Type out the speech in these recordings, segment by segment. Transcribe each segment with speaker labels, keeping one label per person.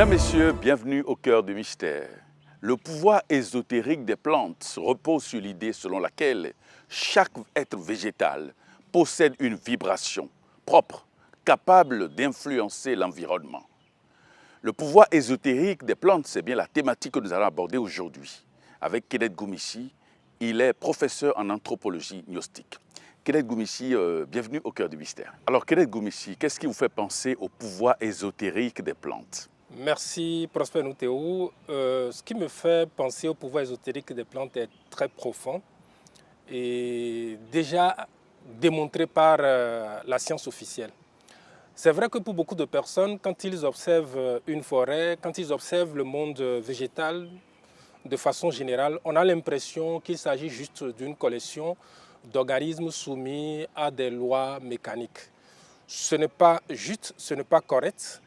Speaker 1: Mesdames, Messieurs, bienvenue au cœur du mystère. Le pouvoir ésotérique des plantes repose sur l'idée selon laquelle chaque être végétal possède une vibration propre, capable d'influencer l'environnement. Le pouvoir ésotérique des plantes, c'est bien la thématique que nous allons aborder aujourd'hui. Avec Kenneth Goumissi, il est professeur en anthropologie gnostique. Kenneth Goumissi, bienvenue au cœur du mystère. Alors Kenneth Goumissi, qu'est-ce qui vous fait penser au pouvoir ésotérique des plantes?
Speaker 2: Merci Prosper Noutéou. Ce qui me fait penser au pouvoir ésotérique des plantes est très profond et déjà démontré par la science officielle. C'est vrai que pour beaucoup de personnes, quand ils observent une forêt, quand ils observent le monde végétal de façon générale, on a l'impression qu'il s'agit juste d'une collection d'organismes soumis à des lois mécaniques. Ce n'est pas juste, ce n'est pas correct.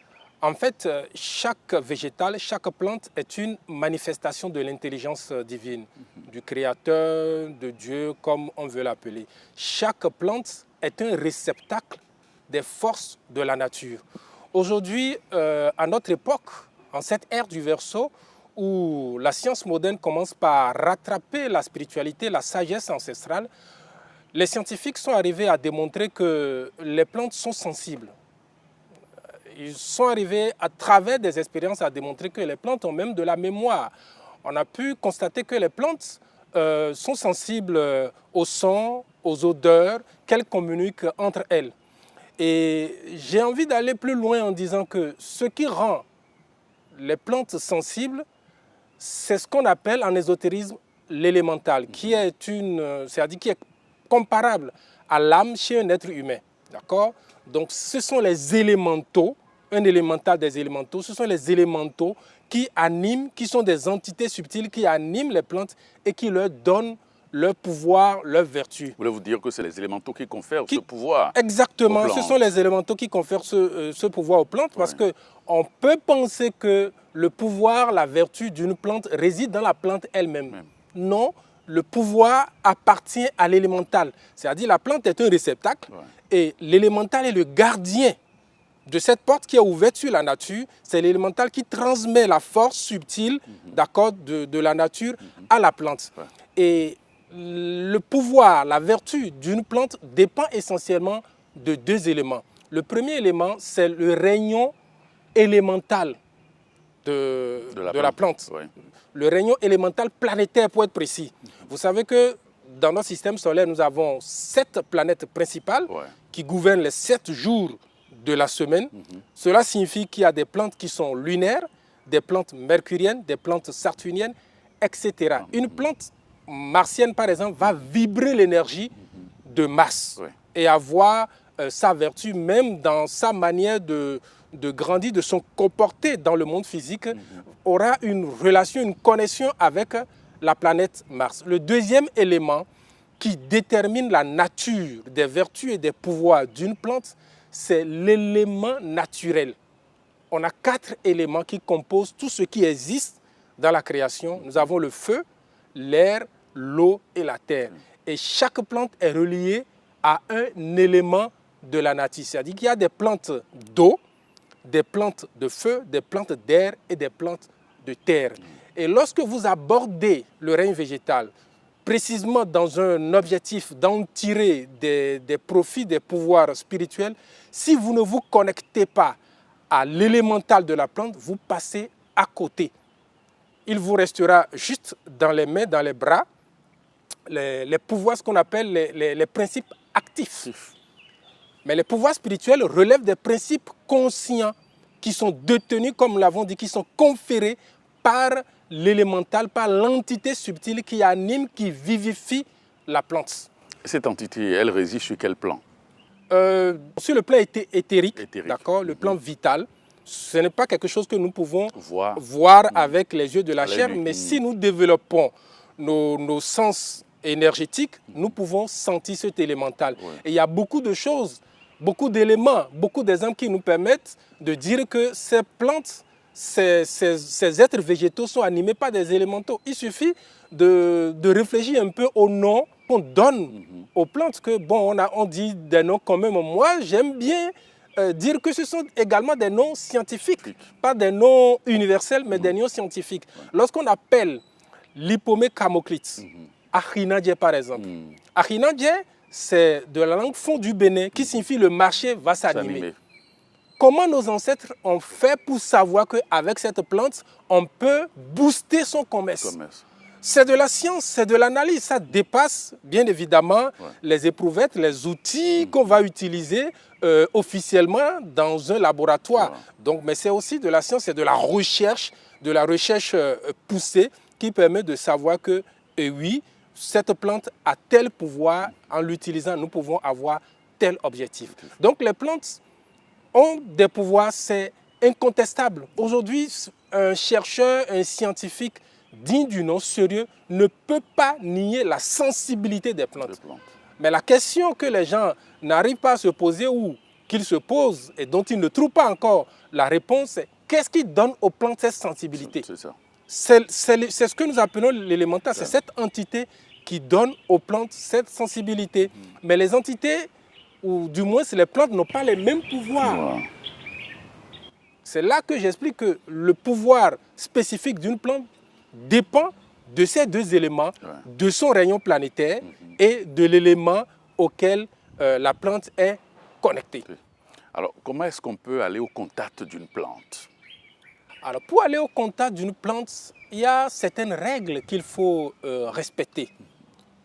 Speaker 2: En fait, chaque végétal, chaque plante est une manifestation de l'intelligence divine, du Créateur, de Dieu, comme on veut l'appeler. Chaque plante est un réceptacle des forces de la nature. Aujourd'hui, à notre époque, en cette ère du Verseau, où la science moderne commence par rattraper la spiritualité, la sagesse ancestrale, les scientifiques sont arrivés à démontrer que les plantes sont sensibles. Ils sont arrivés à travers des expériences à démontrer que les plantes ont même de la mémoire. On a pu constater que les plantes sont sensibles au son, aux odeurs qu'elles communiquent entre elles. Et j'ai envie d'aller plus loin en disant que ce qui rend les plantes sensibles, c'est ce qu'on appelle en ésotérisme l'élémental, qui est c'est-à-dire qui est comparable à l'âme chez un être humain. D'accord? Donc ce sont les élémentaux, un élémental des élémentaux, ce sont les élémentaux qui animent, qui sont des entités subtiles qui animent les plantes et qui leur donnent leur pouvoir, leur vertu.
Speaker 1: Voulez-vous dire que c'est les élémentaux qui confèrent ce pouvoir?
Speaker 2: Exactement, ce sont les élémentaux qui confèrent ce pouvoir aux plantes parce qu'on peut penser que le pouvoir, la vertu d'une plante réside dans la plante elle-même. Non, le pouvoir appartient à l'élémental. C'est-à-dire la plante est un réceptacle et l'élémental est le gardien de cette porte qui est ouverte sur la nature. C'est l'élémental qui transmet la force subtile de la nature à la plante. Et le pouvoir, la vertu d'une plante dépend essentiellement de deux éléments. Le premier élément, c'est le rayon élémental de la plante. Le rayon élémental planétaire, pour être précis. Vous savez que dans notre système solaire, nous avons 7 planètes principales qui gouvernent les 7 jours de la semaine. Cela signifie qu'il y a des plantes qui sont lunaires, des plantes mercuriennes, des plantes saturniennes, etc. Une plante martienne, par exemple, va vibrer l'énergie de Mars et avoir sa vertu, même dans sa manière de grandir, de se comporter dans le monde physique, aura une relation, une connexion avec la planète Mars. Le deuxième élément qui détermine la nature des vertus et des pouvoirs d'une plante, c'est l'élément naturel. On a 4 éléments qui composent tout ce qui existe dans la création. Nous avons le feu, l'air, l'eau et la terre. Et chaque plante est reliée à un élément de la nature. C'est-à-dire qu'il y a des plantes d'eau, des plantes de feu, des plantes d'air et des plantes de terre. Et lorsque vous abordez le règne végétal, précisément dans un objectif d'en tirer des profits, des pouvoirs spirituels, si vous ne vous connectez pas à l'élémental de la plante, vous passez à côté. Il vous restera juste dans les mains, dans les bras, les pouvoirs, ce qu'on appelle les principes actifs. Mais les pouvoirs spirituels relèvent des principes conscients qui sont détenus, comme nous l'avons dit, qui sont conférés par l'élémental, par l'entité subtile qui anime, qui vivifie la plante.
Speaker 1: Cette entité, elle réside sur quel plan?
Speaker 2: Sur le plan éthérique. D'accord, le plan vital. Ce n'est pas quelque chose que nous pouvons voir avec les yeux de la chair, mais si nous développons nos sens énergétiques, nous pouvons sentir cet élémental. Et il y a beaucoup de choses, beaucoup d'éléments, beaucoup d'exemples qui nous permettent de dire que ces plantes, ces êtres végétaux sont animés par des élémentaux. Il suffit de réfléchir un peu au nom qu'on donne aux plantes. Que, bon, on dit des noms quand même. Moi, j'aime bien dire que ce sont également des noms scientifiques, pas des noms universels, mais des noms scientifiques. Lorsqu'on appelle l'Hippomée camocrite, Ahinadje par exemple, Ahinadje, c'est de la langue fond du Bénin qui signifie le marché va s'animer. Comment nos ancêtres ont fait pour savoir qu'avec cette plante, on peut booster son commerce? C'est de la science, c'est de l'analyse. Ça dépasse bien évidemment les éprouvettes, les outils qu'on va utiliser officiellement dans un laboratoire. Donc, mais c'est aussi de la science, c'est de la recherche poussée qui permet de savoir que, oui, cette plante a tel pouvoir. En l'utilisant, nous pouvons avoir tel objectif. Donc, les plantes ont des pouvoirs, c'est incontestable. Aujourd'hui, un chercheur, un scientifique digne du nom, sérieux, ne peut pas nier la sensibilité des plantes. Mais la question que les gens n'arrivent pas à se poser ou qu'ils se posent et dont ils ne trouvent pas encore la réponse, c'est qu'est-ce qui donne aux plantes cette sensibilité? C'est ce que nous appelons l'élémental, c'est cette entité qui donne aux plantes cette sensibilité. Mais les entités, ou du moins les plantes, n'ont pas les mêmes pouvoirs. C'est là que j'explique que le pouvoir spécifique d'une plante dépend de ces deux éléments, de son rayon planétaire et de l'élément auquel la plante est connectée.
Speaker 1: Alors, comment est-ce qu'on peut aller au contact d'une plante?
Speaker 2: Alors, pour aller au contact d'une plante, il y a certaines règles qu'il faut respecter.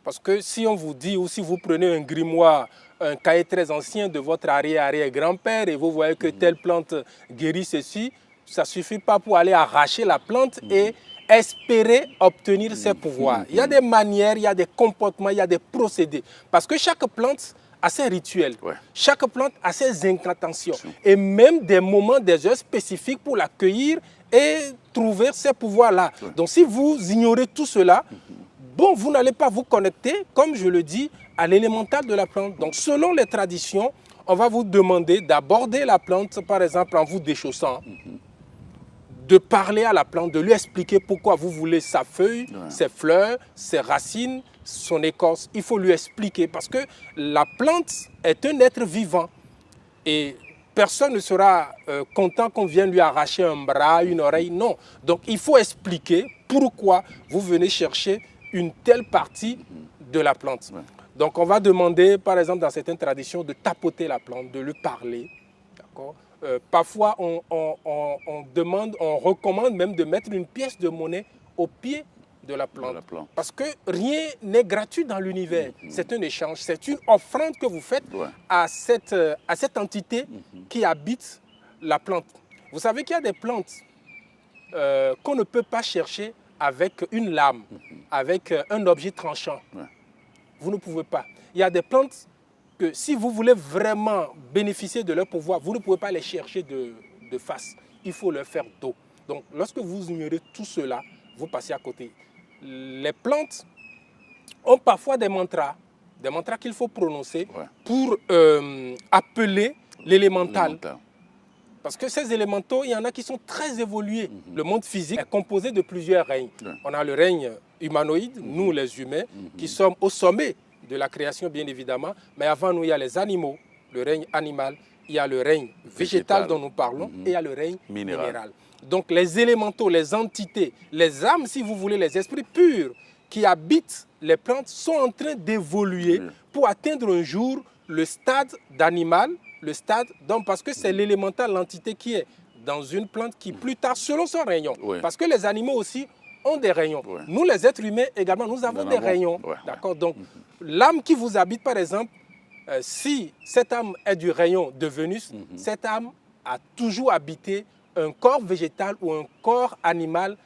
Speaker 2: Parce que si on vous dit, ou si vous prenez un grimoire, un cahier très ancien de votre arrière-arrière-grand-père et vous voyez que telle plante guérit ceci, ça ne suffit pas pour aller arracher la plante et espérer obtenir ses pouvoirs. Il y a des manières, il y a des comportements, il y a des procédés. Parce que chaque plante a ses rituels, chaque plante a ses incantations et même des moments, des heures spécifiques pour l'accueillir et trouver ces pouvoirs-là. Donc si vous ignorez tout cela, bon, vous n'allez pas vous connecter, comme je le dis, à l'élémental de la plante. Donc, selon les traditions, on va vous demander d'aborder la plante, par exemple, en vous déchaussant, de parler à la plante, de lui expliquer pourquoi vous voulez sa feuille, ses fleurs, ses racines, son écorce. Il faut lui expliquer parce que la plante est un être vivant. Et personne ne sera content qu'on vienne lui arracher un bras, une oreille. Non. Donc, il faut expliquer pourquoi vous venez chercher une telle partie de la plante. Donc, on va demander, par exemple, dans certaines traditions, de tapoter la plante, de lui parler. Parfois, on recommande même de mettre une pièce de monnaie au pied de la plante. Parce que rien n'est gratuit dans l'univers. C'est un échange, c'est une offrande que vous faites à cette entité qui habite la plante. Vous savez qu'il y a des plantes qu'on ne peut pas chercher avec une lame, avec un objet tranchant. Vous ne pouvez pas. Il y a des plantes que si vous voulez vraiment bénéficier de leur pouvoir, vous ne pouvez pas les chercher de face. Il faut leur faire dos. Donc, lorsque vous ignorez tout cela, vous passez à côté. Les plantes ont parfois des mantras qu'il faut prononcer pour appeler l'élémental. Parce que ces élémentaux, il y en a qui sont très évolués. Le monde physique est composé de plusieurs règnes. On a le règne humanoïde, nous les humains, qui sommes au sommet de la création bien évidemment. Mais avant nous, il y a les animaux, le règne animal, il y a le règne végétal dont nous parlons et il y a le règne minéral. Donc les élémentaux, les entités, les âmes, si vous voulez, les esprits purs qui habitent les plantes sont en train d'évoluer pour atteindre un jour le stade d'animal, le stade d'homme, parce que c'est l'élémental, l'entité qui est dans une plante qui plus tard, selon son rayon, parce que les animaux aussi ont des rayons. Nous, les êtres humains également, nous avons des rayons. D'accord. Donc, l'âme qui vous habite, par exemple, si cette âme est du rayon de Vénus, cette âme a toujours habité un corps végétal ou un corps animal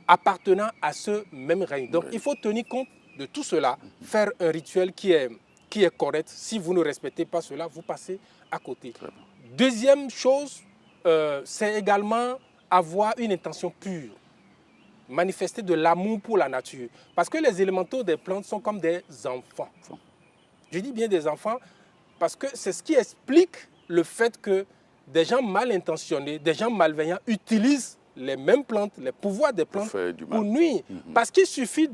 Speaker 2: appartenant à ce même rayon. Donc, il faut tenir compte de tout cela, faire un rituel qui est correct. Si vous ne respectez pas cela, vous passez à côté. Deuxième chose, c'est également avoir une intention pure, manifester de l'amour pour la nature. Parce que les élémentaux des plantes sont comme des enfants. Je dis bien des enfants parce que c'est ce qui explique le fait que des gens mal intentionnés, des gens malveillants utilisent les mêmes plantes, les pouvoirs des plantes pour nuire. Parce qu'il suffit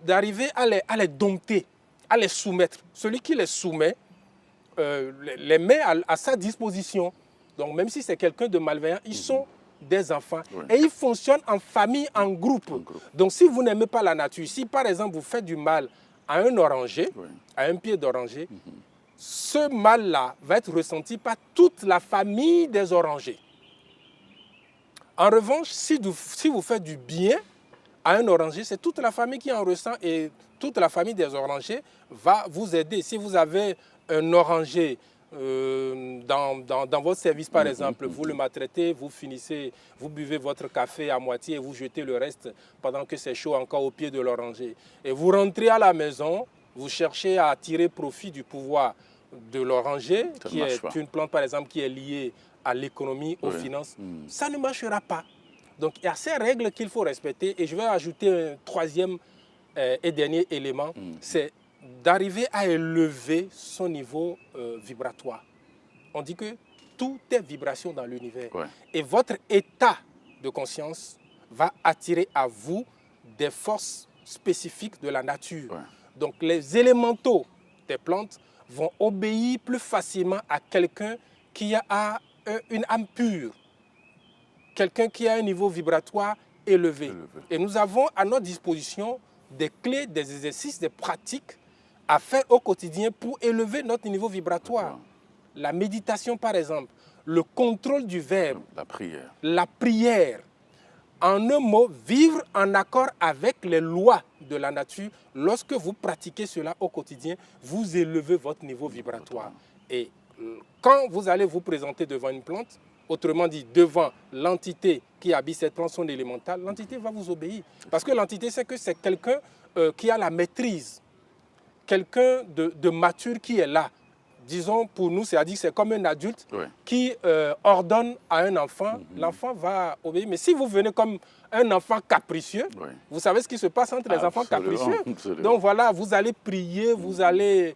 Speaker 2: d'arriver à les dompter, à les soumettre. Celui qui les soumet les met à sa disposition. Donc même si c'est quelqu'un de malveillant, ils sont des enfants.
Speaker 1: Oui.
Speaker 2: Et ils fonctionnent en famille, en groupe. Donc si vous n'aimez pas la nature, si par exemple vous faites du mal à un oranger, à un pied d'oranger, ce mal-là va être ressenti par toute la famille des orangers. En revanche, si vous faites du bien à un oranger, c'est toute la famille qui en ressent et toute la famille des orangers va vous aider. Si vous avez un oranger dans votre service, par exemple, vous le maltraitez, vous finissez, vous buvez votre café à moitié et vous jetez le reste pendant que c'est chaud encore au pied de l'oranger. Et vous rentrez à la maison, vous cherchez à tirer profit du pouvoir de l'oranger, qui est une plante, par exemple, qui est liée à l'économie, aux finances. Ça ne marchera pas. Donc, il y a ces règles qu'il faut respecter. Et je vais ajouter un troisième et dernier élément, c'est d'arriver à élever son niveau vibratoire. On dit que tout est vibration dans l'univers. Et votre état de conscience va attirer à vous des forces spécifiques de la nature. Donc les élémentaux des plantes vont obéir plus facilement à quelqu'un qui a une âme pure, quelqu'un qui a un niveau vibratoire élevé. Et nous avons à notre disposition des clés, des exercices, des pratiques à faire au quotidien pour élever notre niveau vibratoire. La méditation, par exemple, le contrôle du verbe, la prière. En un mot, vivre en accord avec les lois de la nature. Lorsque vous pratiquez cela au quotidien, vous élevez votre niveau vibratoire. Et quand vous allez vous présenter devant une plante, autrement dit, devant l'entité qui habite cette plante, son élémental, l'entité va vous obéir. Parce que l'entité, c'est que c'est quelqu'un qui a la maîtrise, quelqu'un de mature qui est là. Disons, pour nous, c'est-à-dire que c'est comme un adulte qui ordonne à un enfant, l'enfant va obéir. Mais si vous venez comme un enfant capricieux, vous savez ce qui se passe entre les enfants capricieux. Donc voilà, vous allez prier, vous allez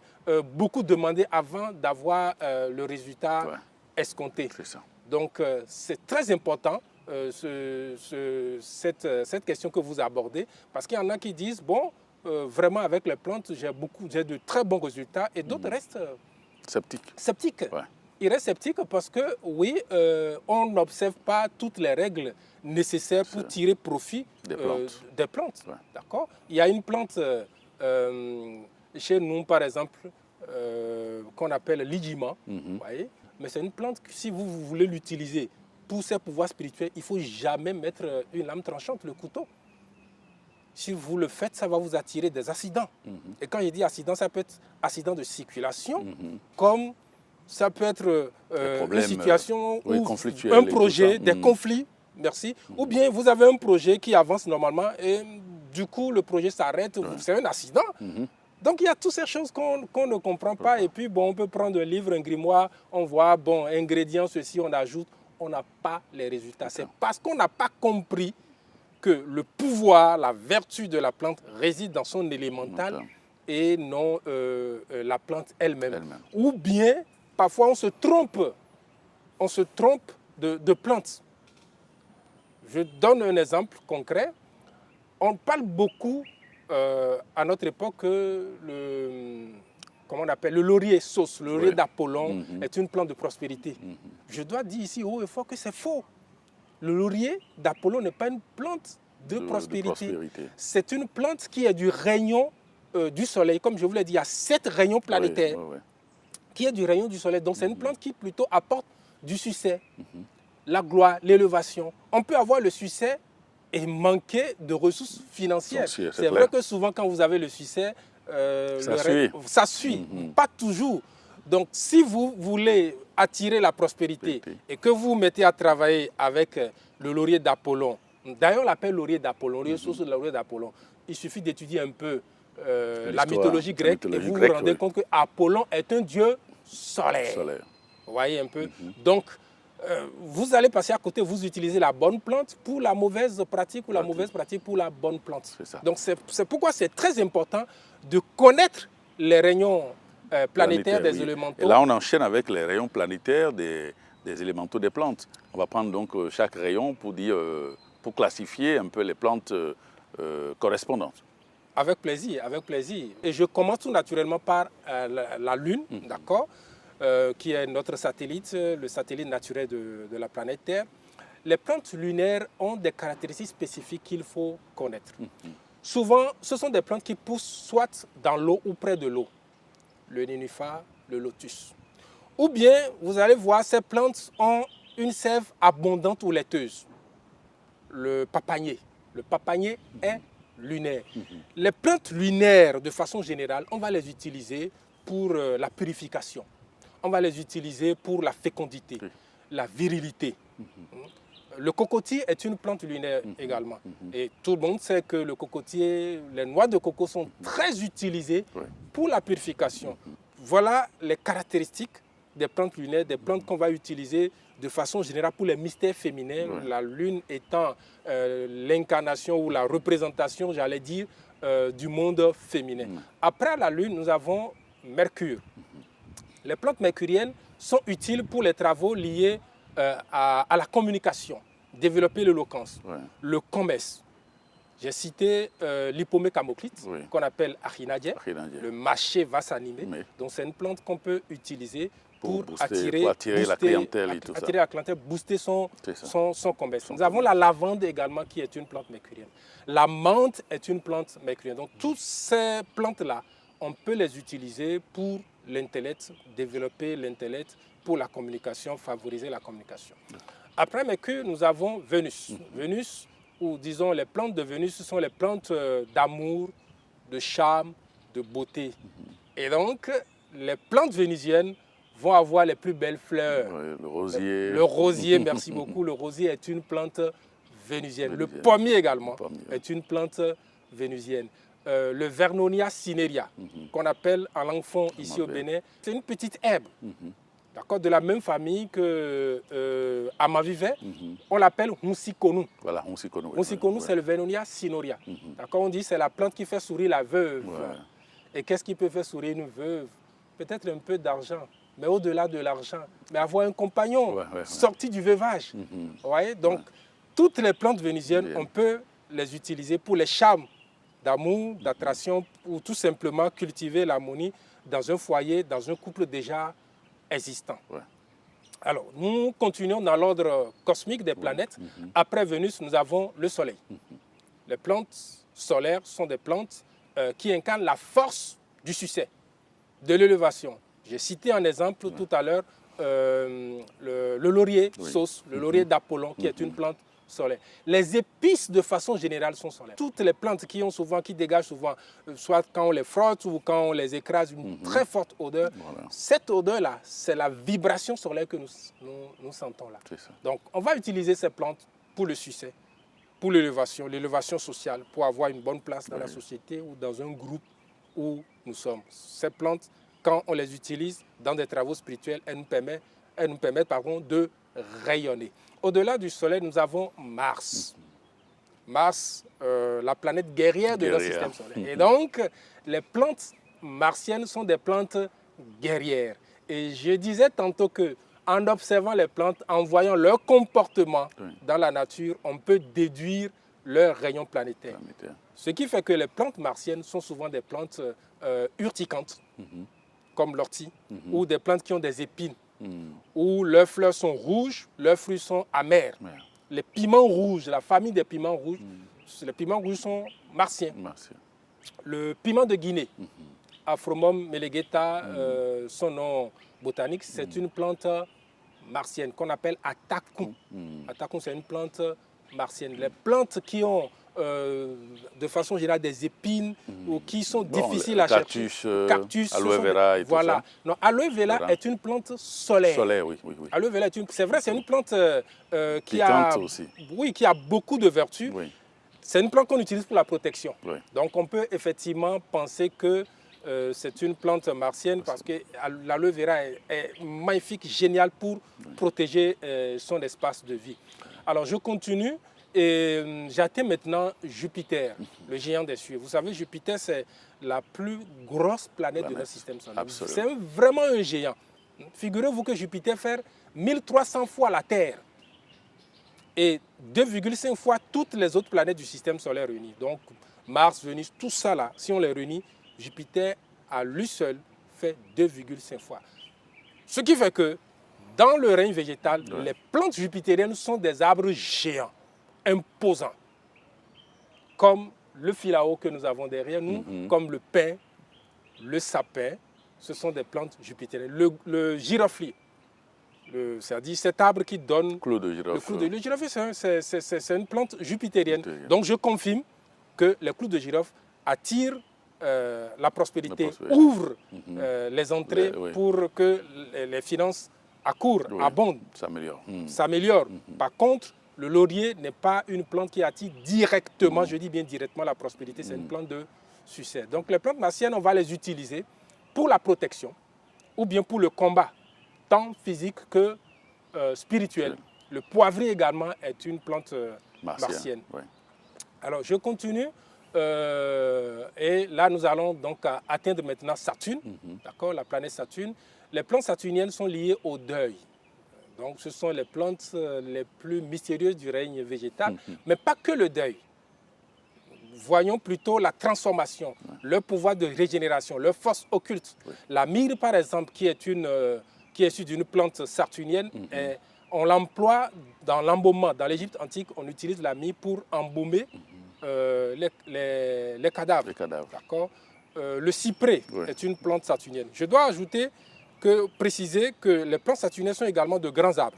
Speaker 2: beaucoup demander avant d'avoir le résultat escompté. Donc c'est très important cette question que vous abordez, parce qu'il y en a qui disent, bon, vraiment avec les plantes, j'ai de très bons résultats, et d'autres restent sceptiques. Ils restent sceptiques parce que, oui, on n'observe pas toutes les règles nécessaires pour tirer profit des plantes. D'accord ? Il y a une plante chez nous, par exemple, qu'on appelle l'idjima, voyez, mais c'est une plante que si vous voulez l'utiliser pour ses pouvoirs spirituels, il ne faut jamais mettre une lame tranchante, le couteau. Si vous le faites, ça va vous attirer des accidents. Et quand je dis accident, ça peut être accident de circulation, comme ça peut être une situation ou un projet, des conflits, ou bien vous avez un projet qui avance normalement et du coup le projet s'arrête, c'est un accident. Donc il y a toutes ces choses qu'on ne comprend pas. Et puis bon, on peut prendre un livre, un grimoire, on voit, bon, ingrédients, ceci, on ajoute, on n'a pas les résultats. C'est parce qu'on n'a pas compris que le pouvoir, la vertu de la plante réside dans son élémental et non la plante elle-même. Ou bien, parfois, on se trompe de plante. Je donne un exemple concret. On parle beaucoup à notre époque comment on appelle, le laurier sauce, le laurier d'Apollon est une plante de prospérité. Je dois dire ici haut et fort que c'est faux. Le laurier d'Apollon n'est pas une plante de prospérité. C'est une plante qui est du rayon du soleil. Comme je vous l'ai dit, il y a 7 rayons planétaires qui est du rayon du soleil. Donc c'est une plante qui plutôt apporte du succès, la gloire, l'élévation. On peut avoir le succès et manquer de ressources financières. C'est vrai que souvent quand vous avez le succès, ça suit. Pas toujours. Donc si vous voulez attirer la prospérité et que vous mettez à travailler avec le laurier d'Apollon, d'ailleurs on l'appelle laurier d'Apollon, laurier source de laurier d'Apollon, il suffit d'étudier un peu la mythologie grecque et vous vous rendez compte que Apollon est un dieu solaire. Vous voyez un peu. Donc vous allez passer à côté, vous utilisez la bonne plante pour la mauvaise pratique ou la mauvaise pratique pour la bonne plante. Donc c'est pourquoi c'est très important de connaître les rayons planétaires des élémentaux.
Speaker 1: Et là, on enchaîne avec les rayons planétaires des élémentaux des plantes. On va prendre donc chaque rayon pour classifier un peu les plantes correspondantes.
Speaker 2: Avec plaisir, avec plaisir. Et je commence tout naturellement par la Lune, d'accord ? qui est notre satellite, le satellite naturel de la planète Terre. Les plantes lunaires ont des caractéristiques spécifiques qu'il faut connaître. Souvent, ce sont des plantes qui poussent soit dans l'eau ou près de l'eau. Le nénuphar, le lotus. Ou bien, vous allez voir, ces plantes ont une sève abondante ou laiteuse. Le papanier. Le papanier est lunaire. Les plantes lunaires, de façon générale, on va les utiliser pour la purification. On va les utiliser pour la fécondité, la virilité. Le cocotier est une plante lunaire également. Et tout le monde sait que le cocotier, les noix de coco sont très utilisées pour la purification. Voilà les caractéristiques des plantes lunaires, des plantes qu'on va utiliser de façon générale pour les mystères féminins, la lune étant l'incarnation ou la représentation, j'allais dire, du monde féminin. Après la lune, nous avons Mercure. Les plantes mercuriennes sont utiles pour les travaux liés à la communication, développer l'éloquence, le commerce. J'ai cité l'Hippomée camoclite, qu'on appelle Achinadie. Le marché va s'animer. Donc c'est une plante qu'on peut utiliser pour attirer
Speaker 1: la clientèle et tout ça.
Speaker 2: Attirer la clientèle, booster son commerce. Nous avons la lavande également qui est une plante mercurienne. La menthe est une plante mercurienne. Donc toutes ces plantes-là, on peut les utiliser pour l'intellect, développer l'intellect, pour la communication, favoriser la communication. Après Mercure, nous avons Vénus. Vénus, ou disons les plantes de Vénus, ce sont les plantes d'amour, de charme, de beauté. Et donc, les plantes vénusiennes vont avoir les plus belles fleurs.
Speaker 1: Le rosier.
Speaker 2: Le rosier, merci beaucoup. Le rosier est une plante vénusienne. Le pommier également est une plante vénusienne. Le Vernonia cinerea, qu'on appelle en langue fon ici au Bénin, c'est une petite herbe. D'accord, de la même famille que Amavivet, on l'appelle Hunsikonu.
Speaker 1: Voilà, Hunsikonu.
Speaker 2: Hunsikonu, c'est le Vernonia cinerea. D'accord, on dit c'est la plante qui fait sourire la veuve. Et qu'est-ce qui peut faire sourire une veuve? Peut-être un peu d'argent, mais au-delà de l'argent, mais avoir un compagnon sorti du veuvage. Vous voyez, donc toutes les plantes vénusiennes, on peut les utiliser pour les charmes d'amour, d'attraction, ou tout simplement cultiver l'harmonie dans un foyer, dans un couple déjà existant. Alors, nous continuons dans l'ordre cosmique des planètes. Après Vénus, nous avons le Soleil. Les plantes solaires sont des plantes qui incarnent la force du succès, de l'élévation. J'ai cité un exemple tout à l'heure, le laurier sauce, le laurier d'Apollon, qui est une plante solaire. Les épices, de façon générale, sont solaires. Toutes les plantes qui dégagent souvent, soit quand on les frotte ou quand on les écrase, une très forte odeur. Cette odeur-là, c'est la vibration solaire que nous sentons là. Donc, on va utiliser ces plantes pour le succès, pour l'élévation sociale, pour avoir une bonne place dans la société ou dans un groupe où nous sommes. Ces plantes, quand on les utilise dans des travaux spirituels, elles nous permettent de rayonner. Au-delà du Soleil, nous avons Mars. Mars, la planète guerrière de notre système solaire. Et donc, les plantes martiennes sont des plantes guerrières. Et je disais tantôt qu'en observant les plantes, en voyant leur comportement dans la nature, on peut déduire leur rayon planétaire. Ce qui fait que les plantes martiennes sont souvent des plantes urticantes, comme l'ortie, ou des plantes qui ont des épines, où leurs fleurs sont rouges, leurs fruits sont amers. Les piments rouges, la famille des piments rouges, les piments rouges sont martiens. Le piment de Guinée, Aphromum melegueta, son nom botanique, c'est une plante martienne qu'on appelle Atacun. Atacun, c'est une plante martienne. Les plantes qui ont de façon générale des épines ou qui sont difficiles à chercher.
Speaker 1: Cactus, aloe vera et tout ça.
Speaker 2: Non, aloe vera est une plante solaire. Aloe vera c'est vrai, c'est une plante qui a beaucoup de vertus. C'est une plante qu'on utilise pour la protection. Donc on peut effectivement penser que c'est une plante martienne parce que l'aloe vera est magnifique, génial pour protéger son espace de vie. Alors je continue. Et j'atteins maintenant Jupiter, le géant des cieux. Vous savez, Jupiter, c'est la plus grosse planète de notre système solaire. C'est vraiment un géant. Figurez-vous que Jupiter fait 1300 fois la Terre et 2,5 fois toutes les autres planètes du système solaire réunies. Donc, Mars, Vénus, tout ça là, si on les réunit, Jupiter, à lui seul, fait 2,5 fois. Ce qui fait que dans le règne végétal,
Speaker 1: Ouais.
Speaker 2: les plantes jupitériennes sont des arbres géants, imposants, comme le filao que nous avons derrière nous, comme le pin, le sapin. Ce sont des plantes jupitériennes. Le giroflier, c'est-à-dire cet arbre qui donne
Speaker 1: Clou de
Speaker 2: le
Speaker 1: girofle.
Speaker 2: clou de girofle, c'est une plante jupitérienne.
Speaker 1: Jupitérienne.
Speaker 2: Donc je confirme que les clous de girofle attirent la prospérité,
Speaker 1: La prospérité.
Speaker 2: ouvrent les entrées
Speaker 1: Oui.
Speaker 2: pour que les finances accourent,
Speaker 1: Oui.
Speaker 2: abondent,
Speaker 1: S'améliore.
Speaker 2: s'améliorent. Par contre, le laurier n'est pas une plante qui attire directement, je dis bien directement, la prospérité, c'est une plante de succès. Donc les plantes martiennes, on va les utiliser pour la protection ou bien pour le combat, tant physique que spirituel. Le poivrier également est une plante martienne.
Speaker 1: Ouais.
Speaker 2: Alors je continue et là nous allons donc atteindre maintenant Saturne, d'accord, la planète Saturne. Les plantes saturniennes sont liées au deuil. Donc ce sont les plantes les plus mystérieuses du règne végétal, mais pas que le deuil. Voyons plutôt la transformation, le pouvoir de régénération, leur force occulte. La myrrhe, par exemple, qui est issue d'une plante saturnienne, on l'emploie dans l'embaumement. Dans l'Égypte antique, on utilise la myrrhe pour embaumer les cadavres.
Speaker 1: Les cadavres.
Speaker 2: D'accord. Le cyprès est une plante saturnienne. Je dois ajouter préciser que les plantes saturniennes sont également de grands arbres.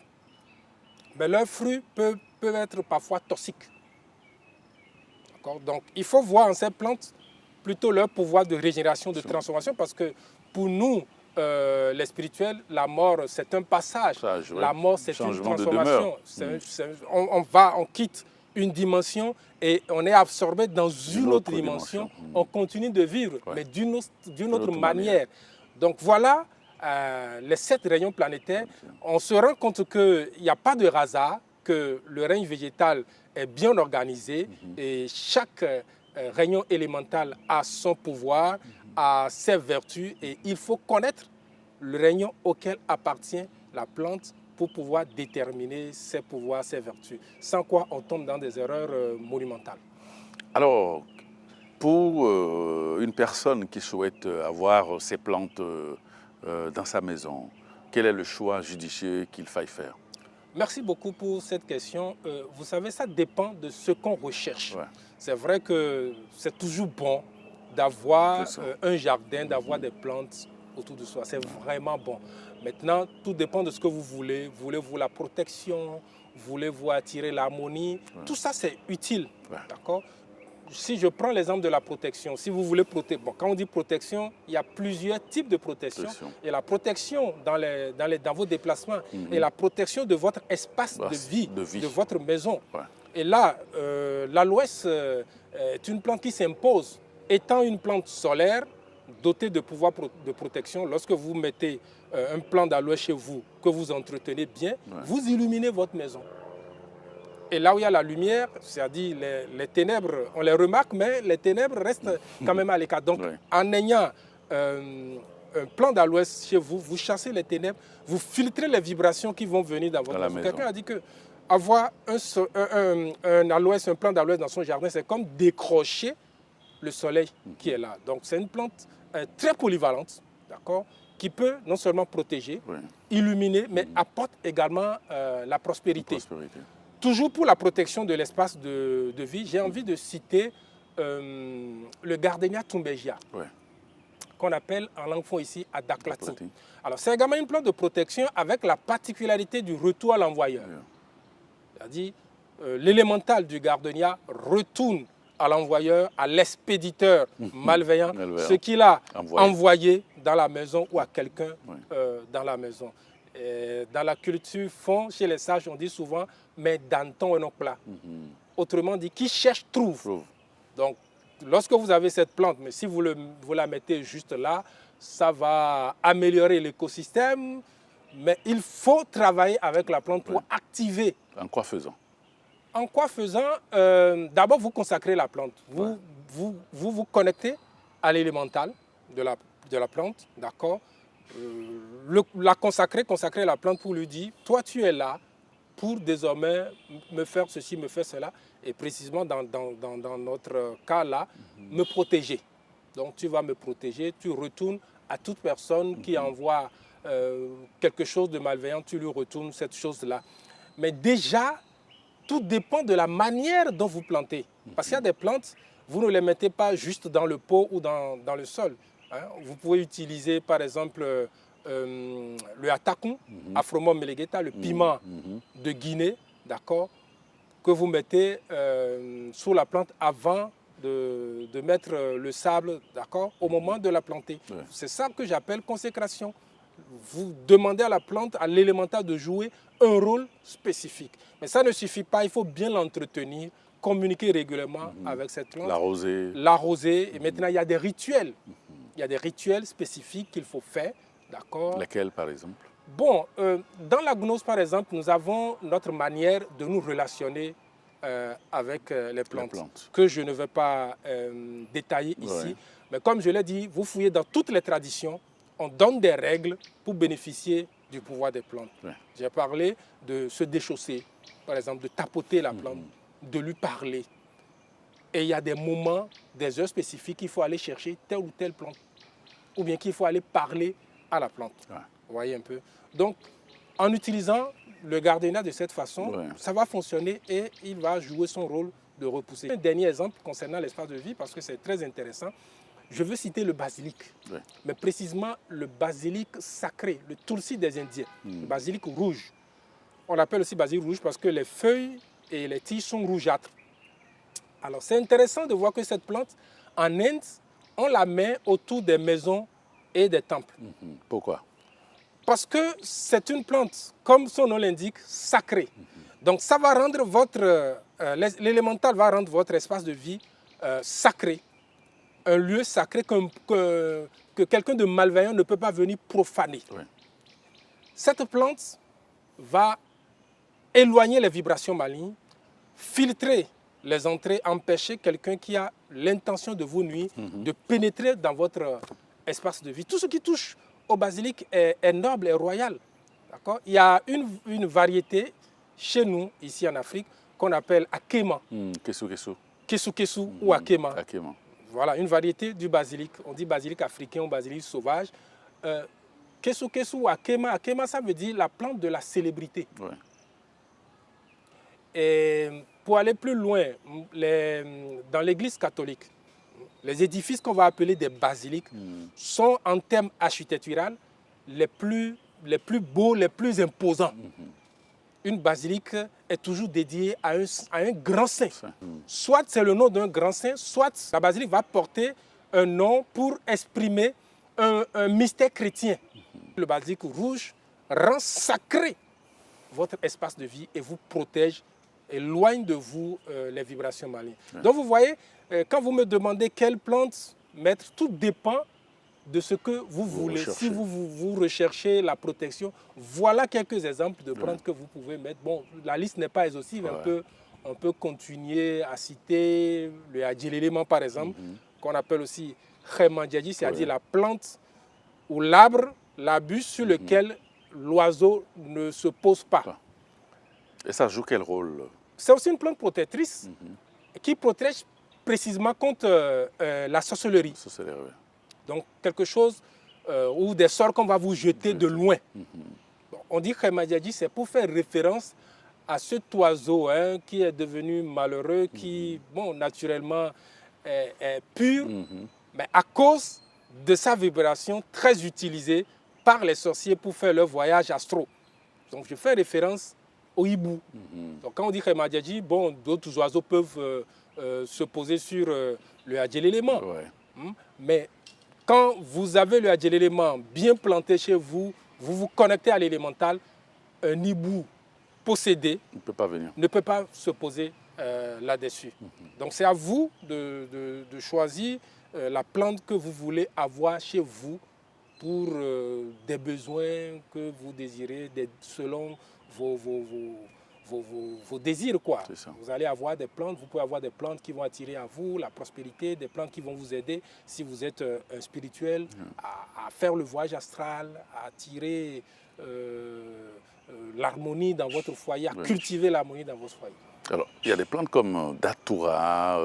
Speaker 2: Mais leurs fruits peuvent être parfois toxiques. Donc, il faut voir en ces plantes plutôt leur pouvoir de régénération, de transformation, parce que pour nous, les spirituels, la mort, c'est un passage. La mort, c'est une transformation. On quitte une dimension et on est absorbé dans une autre dimension. On continue de vivre, mais d'une autre manière. Donc voilà les 7 rayons planétaires. On se rend compte qu'il n'y a pas de hasard, que le règne végétal est bien organisé et chaque rayon élémental a son pouvoir, a ses vertus et il faut connaître le rayon auquel appartient la plante pour pouvoir déterminer ses pouvoirs, ses vertus, sans quoi on tombe dans des erreurs monumentales.
Speaker 1: Alors, pour une personne qui souhaite avoir ces plantes dans sa maison, quel est le choix judicieux qu'il faille faire?
Speaker 2: Merci beaucoup pour cette question. Vous savez, ça dépend de ce qu'on recherche.
Speaker 1: Ouais.
Speaker 2: C'est vrai que c'est toujours bon d'avoir un jardin, d'avoir des plantes autour de soi. C'est vraiment bon. Maintenant, tout dépend de ce que vous voulez. Voulez-vous la protection? Voulez-vous attirer l'harmonie? Tout ça, c'est utile. D'accord? Si je prends l'exemple de la protection, si vous voulez protéger, bon, quand on dit protection, il y a plusieurs types de protection. Et la protection dans vos déplacements et la protection de votre espace de vie, de votre maison. Et là, l'aloès est une plante qui s'impose. Étant une plante solaire, dotée de pouvoir de protection, lorsque vous mettez un plant d'aloès chez vous, que vous entretenez bien, vous illuminez votre maison. Et là où il y a la lumière, c'est-à-dire les ténèbres, on les remarque, mais les ténèbres restent quand même à l'écart. Donc, en ayant un plant d'aloès chez vous, vous chassez les ténèbres, vous filtrez les vibrations qui vont venir dans votre maison. Quelqu'un a dit que avoir un aloès, un plant d'aloès dans son jardin, c'est comme décrocher le soleil qui est là. Donc, c'est une plante très polyvalente, d'accord, qui peut non seulement protéger, illuminer, mais apporte également la prospérité. Toujours pour la protection de l'espace de vie, j'ai envie de citer le Gardenia Thunbergia, qu'on appelle en langue fon ici Adaklatine. Alors, c'est également une plante de protection avec la particularité du retour à l'envoyeur. C'est-à-dire, l'élémental du Gardenia retourne à l'envoyeur, à l'expéditeur malveillant, ce qu'il a envoyé dans la maison ou à quelqu'un dans la maison. Et dans la culture fond, chez les sages, on dit souvent « mais dans ton plat ». Autrement dit, qui cherche trouve. Donc, lorsque vous avez cette plante, mais si vous la mettez juste là, ça va améliorer l'écosystème, mais il faut travailler avec la plante pour activer.
Speaker 1: En quoi faisant?
Speaker 2: En quoi faisant? D'abord, vous consacrez la plante. Vous connectez à l'élémental de la plante, d'accord? La consacrer la plante pour lui dire, toi tu es là pour désormais me faire ceci, me faire cela, et précisément dans notre cas là, me protéger. Donc tu vas me protéger, tu retournes à toute personne qui envoie quelque chose de malveillant, tu lui retournes cette chose-là. Mais déjà, tout dépend de la manière dont vous plantez. Parce qu'il y a des plantes, vous ne les mettez pas juste dans le pot ou dans le sol. Hein. Vous pouvez utiliser par exemple le atakun, Afromum melegueta, le piment de Guinée, d'accord, que vous mettez sur la plante avant de mettre le sable, d'accord, au moment de la planter. Ouais. C'est ça que j'appelle consécration. Vous demandez à la plante, à l'élémental de jouer un rôle spécifique. Mais ça ne suffit pas, il faut bien l'entretenir, communiquer régulièrement avec cette plante.
Speaker 1: L'arroser.
Speaker 2: L'arroser. Et maintenant, il y a des rituels. Il y a des rituels spécifiques qu'il faut faire, d'accord.
Speaker 1: Lesquels, par exemple?
Speaker 2: Bon, dans la gnose, par exemple, nous avons notre manière de nous relationner avec les plantes, que je ne vais pas détailler ici. Ouais. Mais comme je l'ai dit, vous fouillez dans toutes les traditions, on donne des règles pour bénéficier du pouvoir des plantes. Ouais. J'ai parlé de se déchausser, par exemple, de tapoter la plante, de lui parler. Et il y a des moments, des heures spécifiques qu'il faut aller chercher telle ou telle plante. Ou bien qu'il faut aller parler à la plante. Ouais. Vous voyez un peu. Donc, en utilisant le gardénat de cette façon, ouais, ça va fonctionner et il va jouer son rôle de repousser. Un dernier exemple concernant l'espace de vie, parce que c'est très intéressant. Je veux citer le basilic, ouais, mais précisément le basilic sacré, le tulsi des Indiens, le basilic rouge. On l'appelle aussi basilic rouge parce que les feuilles et les tiges sont rougeâtres. Alors c'est intéressant de voir que cette plante, en Inde, on la met autour des maisons et des temples.
Speaker 1: Pourquoi?
Speaker 2: Parce que c'est une plante, comme son nom l'indique, sacrée. Donc ça va rendre votre, l'élémental va rendre votre espace de vie sacré. Un lieu sacré que quelqu'un de malveillant ne peut pas venir profaner. Oui. Cette plante va éloigner les vibrations malignes, filtrer les entrées, empêcher quelqu'un qui a l'intention de vous nuire de pénétrer dans votre espace de vie. Tout ce qui touche au basilic est noble et royal. Il y a une variété chez nous, ici en Afrique, qu'on appelle akema.
Speaker 1: Kesu-kesu.
Speaker 2: Kesu-kesu ou akema.
Speaker 1: Akema.
Speaker 2: Voilà, une variété du basilic. On dit basilic africain ou basilic sauvage. Kesu-kesu ou akema. Akema, ça veut dire la plante de la célébrité. Ouais. Et pour aller plus loin, dans l'église catholique, les édifices qu'on va appeler des basiliques sont en termes architecturaux les plus beaux, les plus imposants. Une basilique est toujours dédiée à un grand saint. Soit c'est le nom d'un grand saint, soit la basilique va porter un nom pour exprimer un mystère chrétien. Le basilic rouge rend sacré votre espace de vie et vous protège, éloigne de vous les vibrations malignes. Donc vous voyez, quand vous me demandez quelle plante mettre, tout dépend de ce que vous voulez. Si vous recherchez la protection, voilà quelques exemples de plantes que vous pouvez mettre. Bon, la liste n'est pas exhaustive, on peut continuer à citer le adjélélément par exemple, qu'on appelle aussi khemandjadji, c'est-à-dire la plante ou l'arbre, l'arbuste sur lequel l'oiseau ne se pose pas.
Speaker 1: Et ça joue quel rôle?
Speaker 2: C'est aussi une plante protectrice qui protège précisément contre la sorcellerie. Donc quelque chose ou des sorts qu'on va vous jeter de loin. Bon, on dit que khemandjadji, c'est pour faire référence à cet oiseau qui est devenu malheureux, qui, bon, naturellement est pur, mais à cause de sa vibration très utilisée par les sorciers pour faire leur voyage astro. Donc je fais référence au hibou. Donc quand on dit khemandjadji, bon, d'autres oiseaux peuvent se poser sur le adjélélément. Mais quand vous avez le adjélélément bien planté chez vous, vous vous connectez à l'élémental, un hibou possédé ne peut pas se poser là-dessus. Donc c'est à vous de choisir la plante que vous voulez avoir chez vous pour des besoins que vous désirez, selon vos désirs, quoi. Vous allez avoir des plantes, vous pouvez avoir des plantes qui vont attirer à vous la prospérité, des plantes qui vont vous aider si vous êtes un spirituel à faire le voyage astral, à attirer l'harmonie dans votre foyer, à cultiver l'harmonie dans votre foyer.
Speaker 1: Alors, il y a des plantes comme datura,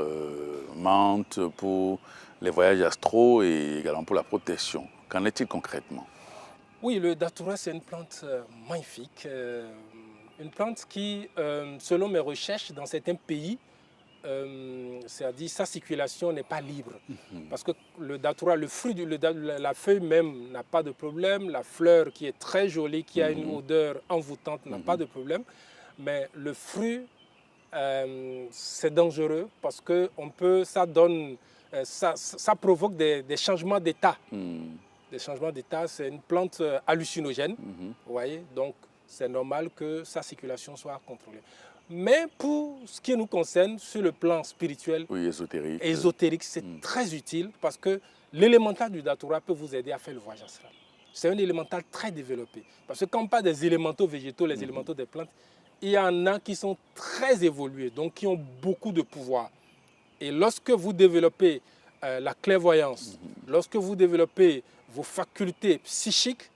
Speaker 1: menthe pour les voyages astro et également pour la protection. Qu'en est-il concrètement?
Speaker 2: Oui, le datura, c'est une plante magnifique. Une plante qui, selon mes recherches dans certains pays, c'est-à-dire sa circulation n'est pas libre. Parce que le datura, le fruit, la feuille même n'a pas de problème. La fleur qui est très jolie, qui a une odeur envoûtante, n'a pas de problème. Mais le fruit, c'est dangereux parce que ça provoque des changements d'état. Des changements d'état, c'est une plante hallucinogène, vous voyez, donc c'est normal que sa circulation soit contrôlée. Mais pour ce qui nous concerne, sur le plan spirituel,
Speaker 1: oui,
Speaker 2: ésotérique, c'est très utile parce que l'élémental du datura peut vous aider à faire le voyage astral. C'est un élémental très développé. Parce que quand on parle des élémentaux végétaux, les élémentaux des plantes, il y en a qui sont très évolués, donc qui ont beaucoup de pouvoir. Et lorsque vous développez la clairvoyance, lorsque vous développez vos facultés psychiques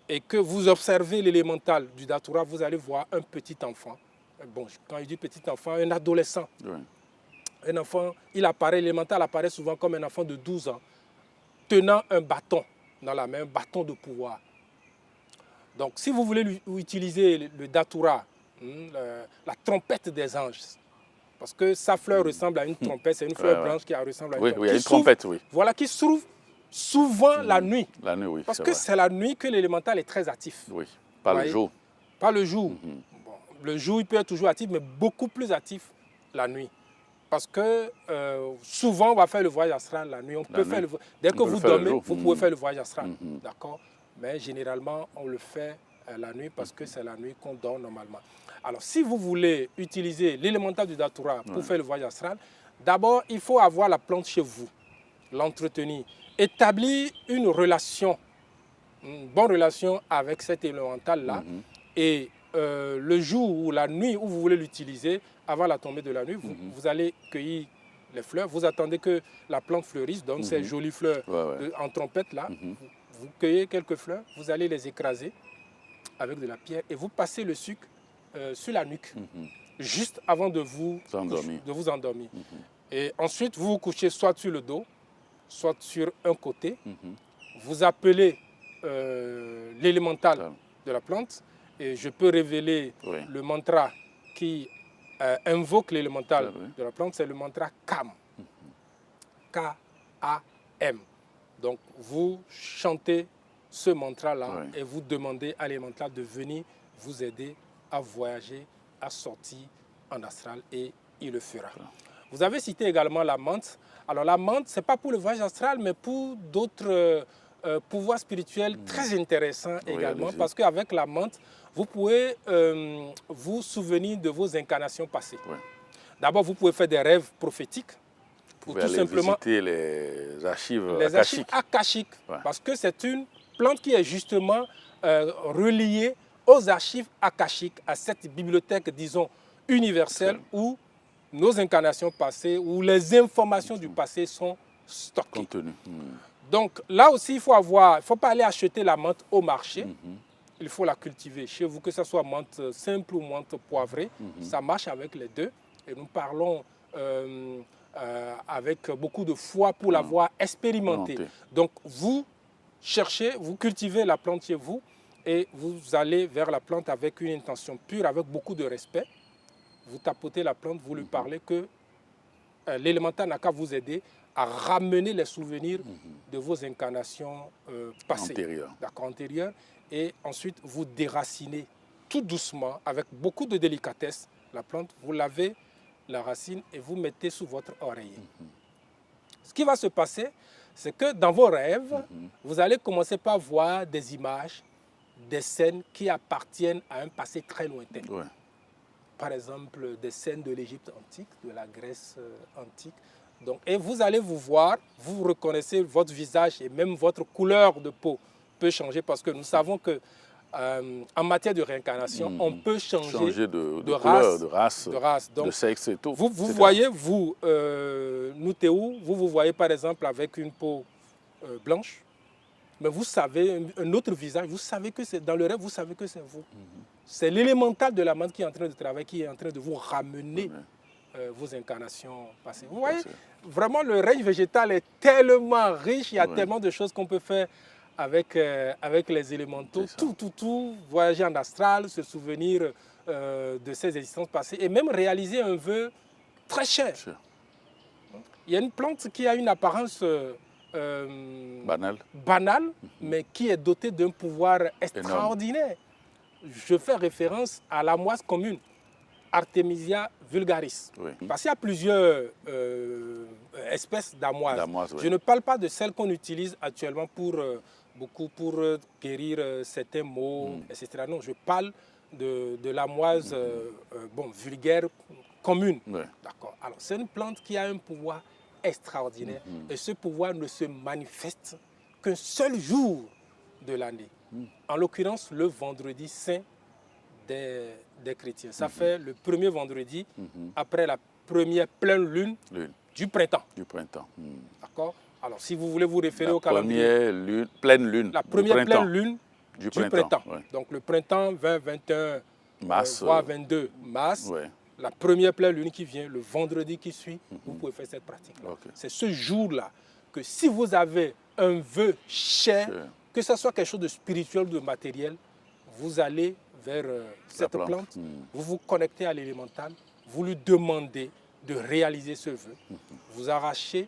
Speaker 2: et que vous observez l'élémental du datura, vous allez voir un petit enfant. Bon, quand je dis petit enfant, un adolescent. Oui. Un enfant, l'élémental apparaît souvent comme un enfant de 12 ans, tenant un bâton dans la main, un bâton de pouvoir. Donc, si vous voulez utiliser le datura, la trompette des anges, parce que sa fleur ressemble à une trompette, c'est une fleur blanche qui ressemble à une trompette.
Speaker 1: Oui, il y a une trompette, oui.
Speaker 2: Voilà, qui s'ouvre souvent la nuit.
Speaker 1: La nuit, oui.
Speaker 2: Parce que c'est la nuit que l'élémental est très actif.
Speaker 1: Oui, pas le jour.
Speaker 2: Pas le jour. Bon, le jour, il peut être toujours actif, mais beaucoup plus actif la nuit. Parce que souvent, on va faire le voyage astral la nuit. Dès que vous dormez, vous pouvez faire le voyage astral. D'accord? Mais généralement, on le fait la nuit parce que c'est la nuit qu'on dort normalement. Alors, si vous voulez utiliser l'élémental du datura pour faire le voyage astral, d'abord, il faut avoir la plante chez vous, l'entretenir, établir une relation, une bonne relation avec cet élémental-là. Et le jour ou la nuit où vous voulez l'utiliser, avant la tombée de la nuit, vous allez cueillir les fleurs. Vous attendez que la plante fleurisse, donc ces jolies fleurs en trompette là. Vous cueillez quelques fleurs, vous allez les écraser avec de la pierre et vous passez le sucre sur la nuque, juste avant de vous endormir. Et ensuite, vous vous couchez soit sur le dos, soit sur un côté. Vous appelez l'élémental de la plante et je peux révéler le mantra qui invoque l'élémental de la plante, c'est le mantra KAM. K-A-M. Donc, vous chantez ce mantra-là et vous demandez à l'élémental de venir vous aider à voyager, à sortir en astral et il le fera. Vous avez cité également la menthe. Alors, la menthe, ce n'est pas pour le voyage astral, mais pour d'autres pouvoirs spirituels très intéressants également, parce qu'avec la menthe, vous pouvez vous souvenir de vos incarnations passées. D'abord, vous pouvez faire des rêves prophétiques.
Speaker 1: Vous pouvez aller visiter les archives
Speaker 2: akashiques. Parce que c'est une plante qui est justement reliée aux archives akashiques, à cette bibliothèque, disons, universelle, où nos incarnations passées, où les informations du passé sont stockées.
Speaker 1: Contenues.
Speaker 2: Donc là aussi, il ne faut pas aller acheter la menthe au marché. Il faut la cultiver chez vous, que ce soit menthe simple ou menthe poivrée. Ça marche avec les deux. Et nous parlons avec beaucoup de foi pour l'avoir expérimenté. Donc vous cherchez, vous cultivez la plante chez vous et vous allez vers la plante avec une intention pure, avec beaucoup de respect. Vous tapotez la plante, vous lui parlez que l'élémental n'a qu'à vous aider à ramener les souvenirs de vos incarnations passées, antérieures. Et ensuite, vous déracinez tout doucement, avec beaucoup de délicatesse, la plante. Vous lavez la racine et vous mettez sous votre oreiller. Ce qui va se passer, c'est que dans vos rêves, vous allez commencer par voir des images, des scènes qui appartiennent à un passé très lointain. Par exemple, des scènes de l'Égypte antique, de la Grèce antique. Donc, et vous allez vous voir, vous reconnaissez votre visage et même votre couleur de peau peut changer parce que nous savons que en matière de réincarnation, on peut changer de race,
Speaker 1: donc, de sexe et tout.
Speaker 2: Vous voyez, nous Théo, vous voyez par exemple avec une peau blanche, mais vous savez un autre visage, vous savez que c'est dans le rêve, vous savez que c'est vous. C'est l'élémental de la menthe qui est en train de travailler, qui est en train de vous ramener vos incarnations passées. Vous voyez, vraiment le règne végétal est tellement riche, il y a tellement de choses qu'on peut faire avec les élémentaux, tout, voyager en astral, se souvenir de ses existences passées et même réaliser un vœu très cher. Il y a une plante qui a une apparence banale, mais qui est dotée d'un pouvoir extraordinaire. Je fais référence à l'amoise commune, Artemisia vulgaris. Oui. Parce qu'il y a plusieurs espèces d'amoises. Oui. Je ne parle pas de celles qu'on utilise actuellement pour guérir certains maux, etc. Non, je parle de l'amoise vulgaire commune. Oui. D'accord. Alors, c'est une plante qui a un pouvoir extraordinaire et ce pouvoir ne se manifeste qu'un seul jour de l'année. En l'occurrence, le vendredi saint des chrétiens. Ça fait le premier vendredi après la première pleine lune du printemps. D'accord. Alors, si vous voulez vous référer au calendrier...
Speaker 1: Pleine lune.
Speaker 2: La première pleine lune du printemps. Ouais. Donc, le printemps 20, 21, voire 22 mars. Ouais. La première pleine lune qui vient, le vendredi qui suit, vous pouvez faire cette pratique-là. Okay. C'est ce jour-là que si vous avez un vœu cher, que ce soit quelque chose de spirituel ou de matériel, vous allez vers cette plante, vous vous connectez à l'élémental, vous lui demandez de réaliser ce vœu. Vous arrachez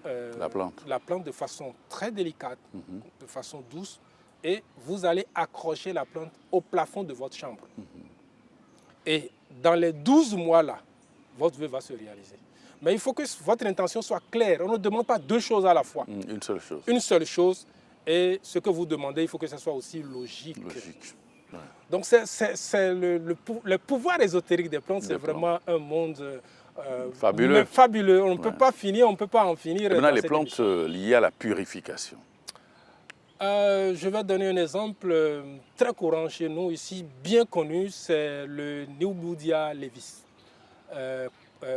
Speaker 2: la plante de façon très délicate, de façon douce, et vous allez accrocher la plante au plafond de votre chambre. Et dans les 12 mois-là, votre vœu va se réaliser. Mais il faut que votre intention soit claire. On ne demande pas deux choses à la fois.
Speaker 1: Une seule chose.
Speaker 2: Une seule chose. Et ce que vous demandez, il faut que ce soit aussi logique. Ouais. Donc, le pouvoir ésotérique des plantes, c'est vraiment un monde
Speaker 1: fabuleux.
Speaker 2: Fabuleux. On ne peut pas finir, on ne peut pas en finir.
Speaker 1: Et maintenant, les plantes liées à la purification.
Speaker 2: Je vais donner un exemple très courant chez nous, ici, bien connu, c'est le Neubludia levis.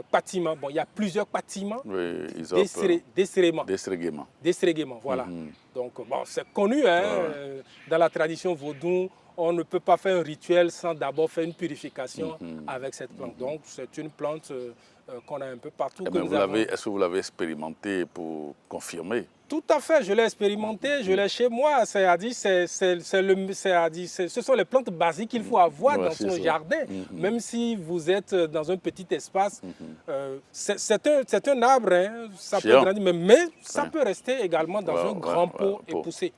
Speaker 2: Pâtiment, bon, il y a plusieurs pâtiments, desrégaiement, voilà. Donc, bon, c'est connu, dans la tradition vaudou, on ne peut pas faire un rituel sans d'abord faire une purification avec cette plante. Donc, c'est une plante qu'on a un peu partout.
Speaker 1: Est-ce que vous l'avez expérimenté pour confirmer?
Speaker 2: Tout à fait, je l'ai expérimenté, je l'ai chez moi. Ce sont les plantes basiques qu'il faut avoir dans son jardin. Même si vous êtes dans un petit espace, c'est un arbre, hein, ça peut grandir, mais ça peut rester également dans un grand pot et pousser.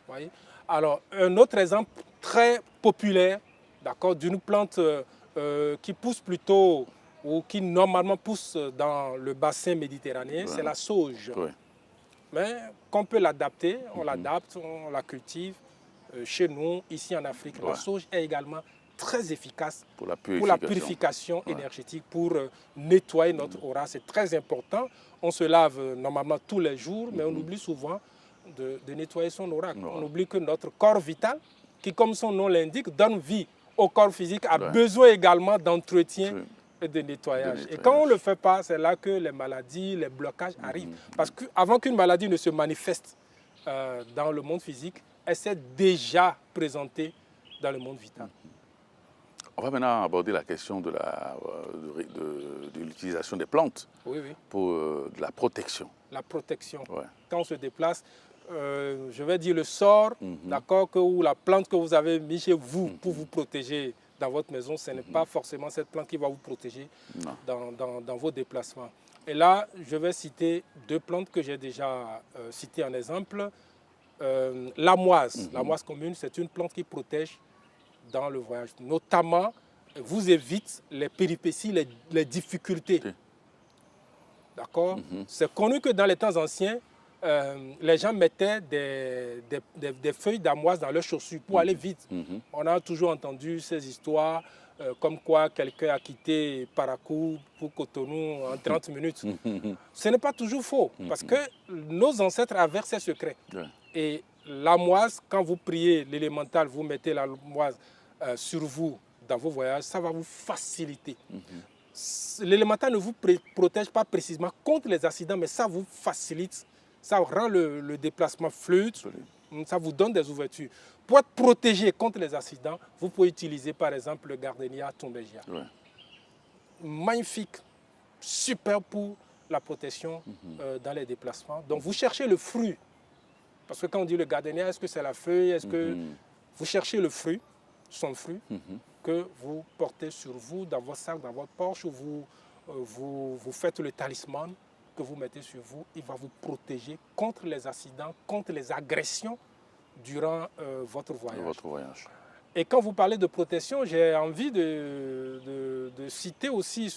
Speaker 2: Voyez. Alors, un autre exemple très populaire, d'une plante qui pousse plutôt, ou qui normalement pousse dans le bassin méditerranéen, c'est la sauge. Mais qu'on peut l'adapter, on l'adapte, on la cultive. Chez nous, ici en Afrique, la sauge est également très efficace pour la purification énergétique, pour nettoyer notre aura. C'est très important. On se lave normalement tous les jours, mais on oublie souvent de nettoyer son aura. On oublie que notre corps vital, qui comme son nom l'indique, donne vie au corps physique, a besoin également d'entretien et de nettoyage. Et quand on ne le fait pas, c'est là que les maladies, les blocages arrivent. Parce qu'avant qu'une maladie ne se manifeste dans le monde physique, elle s'est déjà présentée dans le monde vital.
Speaker 1: On va maintenant aborder la question de l'utilisation des plantes pour de la protection.
Speaker 2: La protection. Quand on se déplace, je vais dire le sort, ou la plante que vous avez mis chez vous pour vous protéger dans votre maison, ce n'est pas forcément cette plante qui va vous protéger dans vos déplacements. Et là, je vais citer deux plantes que j'ai déjà citées en exemple. L'amoise, l'amoise commune, c'est une plante qui protège dans le voyage. Notamment, vous évite les péripéties, les difficultés. D'accord. C'est connu que dans les temps anciens, les gens mettaient des feuilles d'amoise dans leurs chaussures pour aller vite. On a toujours entendu ces histoires comme quoi quelqu'un a quitté Parakou pour Cotonou en 30 minutes. Ce n'est pas toujours faux, parce que nos ancêtres avaient ces secrets. Et l'amoise, quand vous priez l'élémental, vous mettez l'amoise sur vous dans vos voyages, ça va vous faciliter. L'élémental ne vous protège pas précisément contre les accidents, mais ça vous facilite. Ça rend le déplacement fluide, ça vous donne des ouvertures. Pour être protégé contre les accidents, vous pouvez utiliser par exemple le Gardenia Thunbergia. Magnifique, super pour la protection dans les déplacements. Donc vous cherchez le fruit Parce que quand on dit le gardenia, est-ce que c'est la feuille? Est-ce que vous cherchez le fruit, son fruit, que vous portez sur vous, dans votre sac, dans votre poche, ou vous faites le talisman que vous mettez sur vous. Il va vous protéger contre les accidents, contre les agressions durant votre voyage. Et quand vous parlez de protection, j'ai envie de citer aussi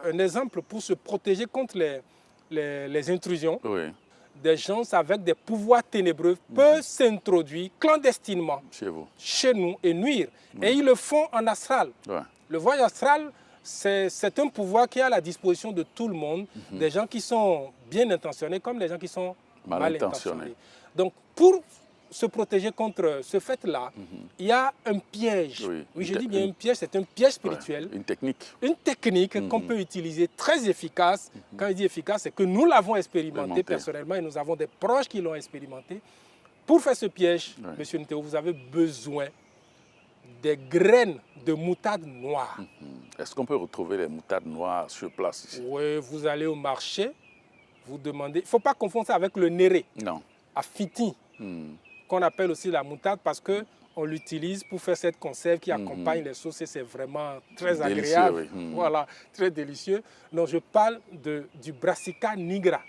Speaker 2: un exemple pour se protéger contre les intrusions.
Speaker 1: Oui.
Speaker 2: Des gens avec des pouvoirs ténébreux peuvent s'introduire clandestinement chez nous et nuire. Et ils le font en astral.
Speaker 1: Ouais.
Speaker 2: Le voyage astral, c'est un pouvoir qui est à la disposition de tout le monde, des gens qui sont bien intentionnés comme des gens qui sont mal intentionnés. Donc, pour se protéger contre ce fait-là, il y a un piège. Oui, je dis bien un piège, c'est un piège spirituel.
Speaker 1: Une technique.
Speaker 2: Une technique qu'on peut utiliser très efficace. Quand je dis efficace, c'est que nous l'avons expérimenté personnellement et nous avons des proches qui l'ont expérimenté. Pour faire ce piège, Monsieur Nteo, vous avez besoin des graines de moutarde noire.
Speaker 1: Est-ce qu'on peut retrouver les moutardes noires sur place ici?
Speaker 2: Oui, vous allez au marché, vous demandez. Il ne faut pas confondre ça avec le néré.
Speaker 1: Non.
Speaker 2: À fiti. Qu'on appelle aussi la moutarde parce qu'on l'utilise pour faire cette conserve qui accompagne les sauces et c'est vraiment très agréable. Voilà, très délicieux. Donc je parle du Brassica nigra.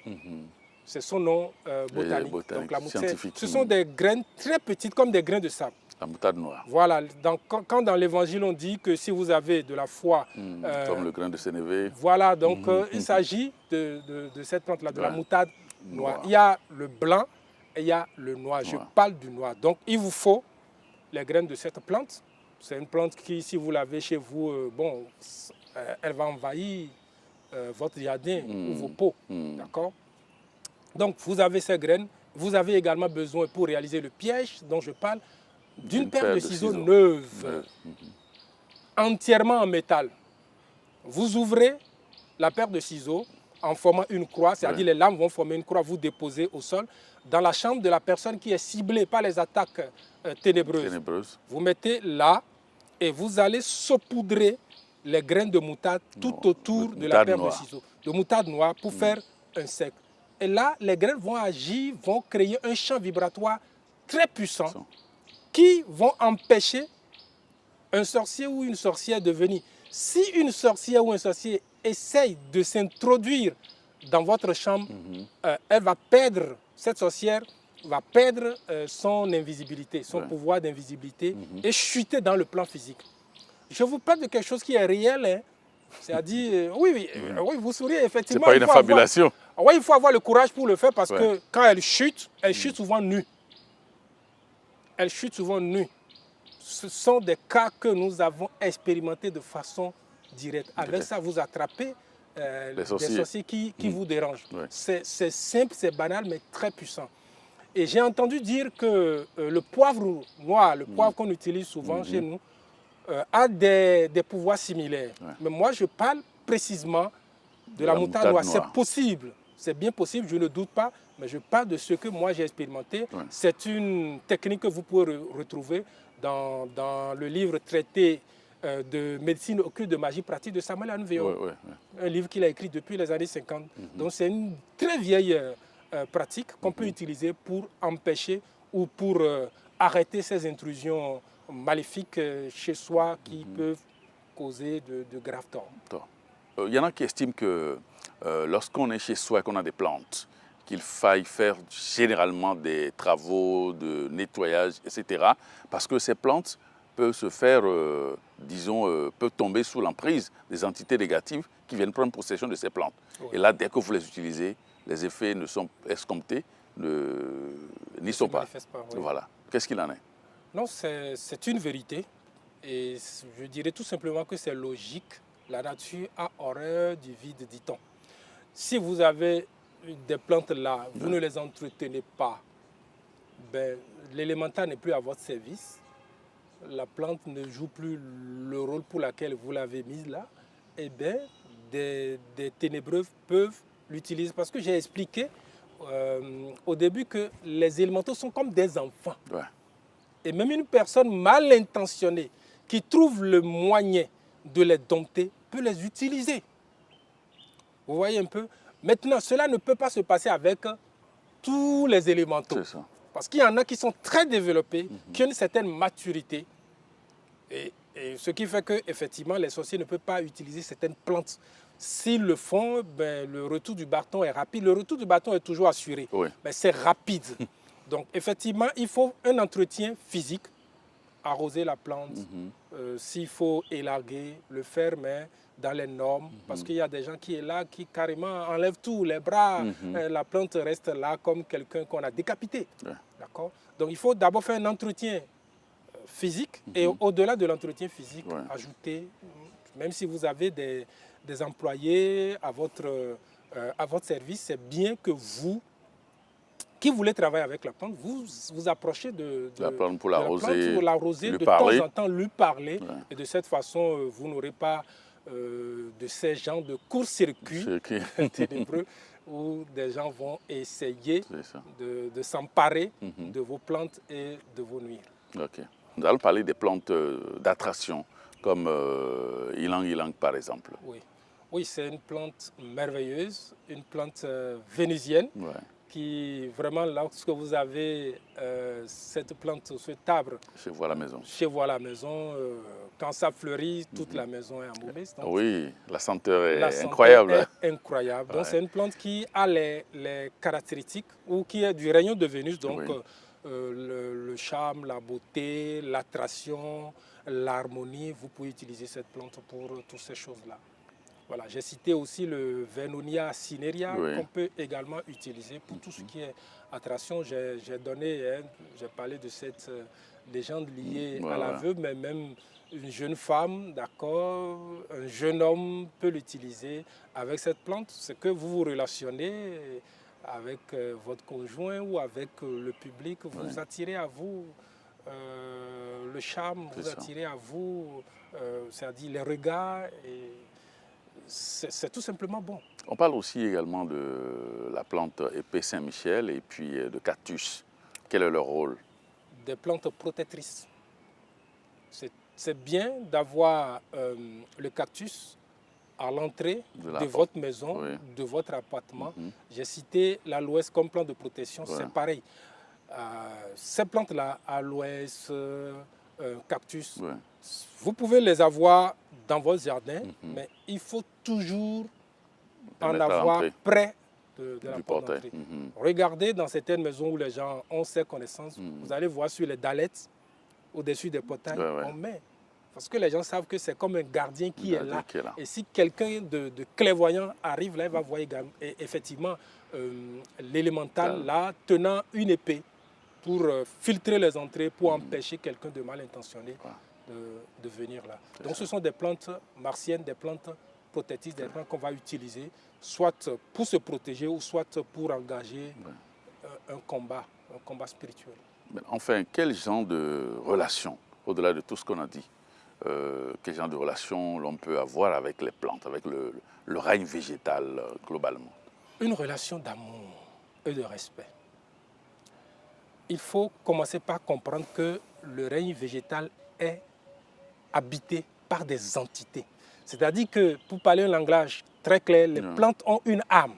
Speaker 2: C'est son nom botanique. Donc la moutarde, ce sont des graines très petites comme des grains de sable.
Speaker 1: La moutarde noire.
Speaker 2: Voilà, donc, quand dans l'évangile on dit que si vous avez de la foi...
Speaker 1: comme le grain de sénévé.
Speaker 2: Voilà, donc il s'agit de cette plante-là, de la moutarde noire. Il y a le blanc et il y a le noir. Je parle du noir. Donc, il vous faut les graines de cette plante. C'est une plante qui, si vous l'avez chez vous, bon, elle va envahir votre jardin ou vos pots. D'accord? Donc, vous avez ces graines. Vous avez également besoin, pour réaliser le piège dont je parle, d'une paire de ciseaux neuve, entièrement en métal. Vous ouvrez la paire de ciseaux en formant une croix, c'est-à-dire les lames vont former une croix, vous déposez au sol, dans la chambre de la personne qui est ciblée par les attaques ténébreuses. Vous mettez là et vous allez saupoudrer les graines de moutarde tout autour de la paire de ciseaux, de moutarde noire pour faire un cercle. Et là, les graines vont agir, vont créer un champ vibratoire très puissant qui vont empêcher un sorcier ou une sorcière de venir. Si une sorcière ou un sorcier essaye de s'introduire dans votre chambre, elle va perdre, cette sorcière va perdre son invisibilité, son pouvoir d'invisibilité et chuter dans le plan physique. Je vous parle de quelque chose qui est réel, hein. C'est-à-dire, oui, vous souriez, effectivement.
Speaker 1: Ce n'est pas une fabulation.
Speaker 2: Oui, il faut avoir le courage pour le faire parce que quand elle chute souvent nue. Elle chute souvent nue. Ce sont des cas que nous avons expérimentés de façon directe. Avec ça, vous attrapez des sorciers qui vous dérangent. C'est simple, c'est banal, mais très puissant. Et j'ai entendu dire que le poivre noir, le poivre qu'on utilise souvent chez nous, a des pouvoirs similaires. Mais moi, je parle précisément de la moutarde noire. C'est possible, c'est bien possible, je ne doute pas, mais je parle de ce que moi j'ai expérimenté. C'est une technique que vous pouvez retrouver dans le livre traité de médecine occulte de magie pratique de Samuel Anveo. Un livre qu'il a écrit depuis les années 50. Donc c'est une très vieille pratique qu'on peut utiliser pour empêcher ou pour arrêter ces intrusions maléfiques chez soi qui peuvent causer de graves torts.
Speaker 1: Il y en a qui estiment que lorsqu'on est chez soi et qu'on a des plantes, qu'il faille faire généralement des travaux de nettoyage, etc. Parce que ces plantes peuvent se faire, peuvent tomber sous l'emprise des entités négatives qui viennent prendre possession de ces plantes. Et là, dès que vous les utilisez, les effets ne sont escomptés, n'y sont pas. Voilà. Qu'est-ce qu'il en est?
Speaker 2: Non, c'est une vérité. Et je dirais tout simplement que c'est logique. La nature a horreur du vide, dit-on. Si vous avez des plantes là, vous ne les entretenez pas, ben, l'élémentaire n'est plus à votre service. La plante ne joue plus le rôle pour lequel vous l'avez mise là. Et bien, des ténébreux peuvent l'utiliser. Parce que j'ai expliqué au début que les élémentaux sont comme des enfants. Et même une personne mal intentionnée qui trouve le moyen de les dompter peut les utiliser. Vous voyez un peu? Maintenant, cela ne peut pas se passer avec tous les élémentaux. Parce qu'il y en a qui sont très développés, qui ont une certaine maturité. Et ce qui fait qu'effectivement, les sorciers ne peuvent pas utiliser certaines plantes. S'ils le font, ben, le retour du bâton est rapide. Le retour du bâton est toujours assuré.
Speaker 1: Oui.
Speaker 2: Ben, c'est rapide. Donc, effectivement, il faut un entretien physique, arroser la plante. S'il faut élaguer, le faire, mais dans les normes. Parce qu'il y a des gens qui élaguent, qui carrément enlèvent tout, les bras. La plante reste là comme quelqu'un qu'on a décapité.
Speaker 1: Ouais.
Speaker 2: D'accord? Donc, il faut d'abord faire un entretien physique et au-delà de l'entretien physique, ajouter, même si vous avez des employés à votre service, c'est bien que vous, qui voulez travailler avec la plante, vous approchez de
Speaker 1: la plante pour
Speaker 2: l'arroser, de temps en temps lui parler. Et de cette façon, vous n'aurez pas de ces genres de court-circuit ténébreux où des gens vont essayer de s'emparer de vos plantes et de vos nuire.
Speaker 1: Ok. Nous allons parler des plantes d'attraction, comme ylang-ylang par exemple.
Speaker 2: Oui, oui, c'est une plante merveilleuse, une plante vénusienne qui vraiment, lorsque vous avez cette plante, cet arbre,
Speaker 1: chez vous à la maison.
Speaker 2: Chez vous à la maison, quand ça fleurit, toute la maison est embaumbée.
Speaker 1: Oui, la senteur est incroyable.
Speaker 2: Incroyable. Donc c'est une plante qui a les caractéristiques, ou qui est du règne de Vénus, donc le charme, la beauté, l'attraction, l'harmonie. Vous pouvez utiliser cette plante pour toutes ces choses-là. Voilà, j'ai cité aussi le Vernonia cinerea qu'on peut également utiliser pour tout ce qui est attraction. J'ai parlé de cette légende liée à l'aveu, mais même une jeune femme, d'accord, un jeune homme peut l'utiliser avec cette plante. C'est que vous vous relationnez avec votre conjoint ou avec le public, vous attirez à vous le charme, vous attirez à vous, c'est-à-dire les regards. C'est tout simplement bon.
Speaker 1: On parle aussi également de la plante épée Saint-Michel et puis de cactus. Quel est leur rôle?
Speaker 2: Des plantes protectrices. C'est bien d'avoir le cactus à l'entrée de votre maison, de votre appartement. J'ai cité l'aloès comme plante de protection, c'est pareil. Ces plantes-là, aloès, cactus, vous pouvez les avoir dans votre jardin, mais il faut toujours en avoir près de la porte d'entrée. Regardez dans certaines maisons où les gens ont ces connaissances, vous allez voir sur les dallettes, au-dessus des portails, on met. Parce que les gens savent que c'est comme un gardien qui est là. Et si quelqu'un de clairvoyant arrive là, il va voir effectivement l'élémental là, tenant une épée pour filtrer les entrées, pour empêcher quelqu'un de mal intentionné de venir là. Donc ce sont des plantes martiennes, des plantes protectrices, des plantes qu'on va utiliser, soit pour se protéger ou soit pour engager un combat spirituel.
Speaker 1: Enfin, quel genre de relation, au-delà de tout ce qu'on a dit, quel genre de relation l'on peut avoir avec les plantes, avec le règne végétal globalement?
Speaker 2: Une relation d'amour et de respect. Il faut commencer par comprendre que le règne végétal est habité par des entités. C'est-à-dire que, pour parler un langage très clair, les plantes ont une âme.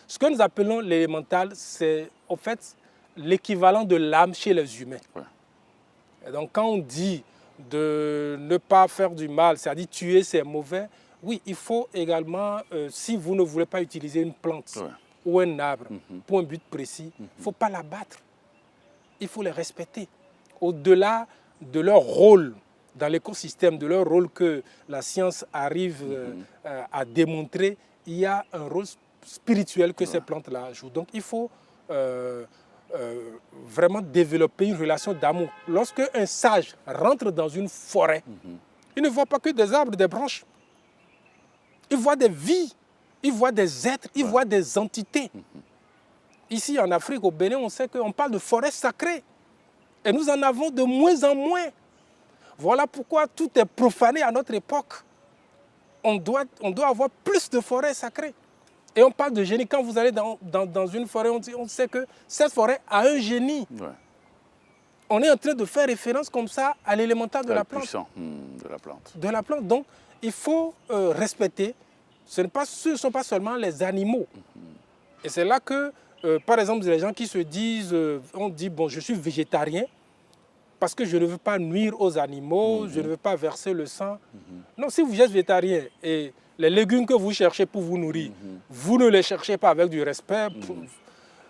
Speaker 2: Ce que nous appelons l'élémental, c'est en fait l'équivalent de l'âme chez les humains. Et donc quand on dit de ne pas faire du mal, c'est-à-dire tuer, c'est mauvais, oui, il faut également, si vous ne voulez pas utiliser une plante ou un arbre pour un but précis, il ne faut pas l'abattre. Il faut les respecter. Au-delà de leur rôle dans l'écosystème, de leur rôle que la science arrive à démontrer, il y a un rôle spirituel que ces plantes-là jouent. Donc il faut vraiment développer une relation d'amour. Lorsque un sage rentre dans une forêt, il ne voit pas que des arbres, des branches. Il voit des vies, il voit des êtres, il voit des entités. Ici en Afrique, au Bénin, on sait qu'on parle de forêt sacrée. Et nous en avons de moins en moins. Voilà pourquoi tout est profané à notre époque. On doit avoir plus de forêts sacrées. Et on parle de génie. Quand vous allez dans une forêt, on sait que cette forêt a un génie. On est en train de faire référence comme ça à l'élémental de la plante. De la plante. Donc, il faut respecter. Ce ne sont pas seulement les animaux. Et c'est là que par exemple, les gens qui se disent, on dit, bon, je suis végétarien parce que je ne veux pas nuire aux animaux, je ne veux pas verser le sang. Non, si vous êtes végétarien et les légumes que vous cherchez pour vous nourrir, vous ne les cherchez pas avec du respect,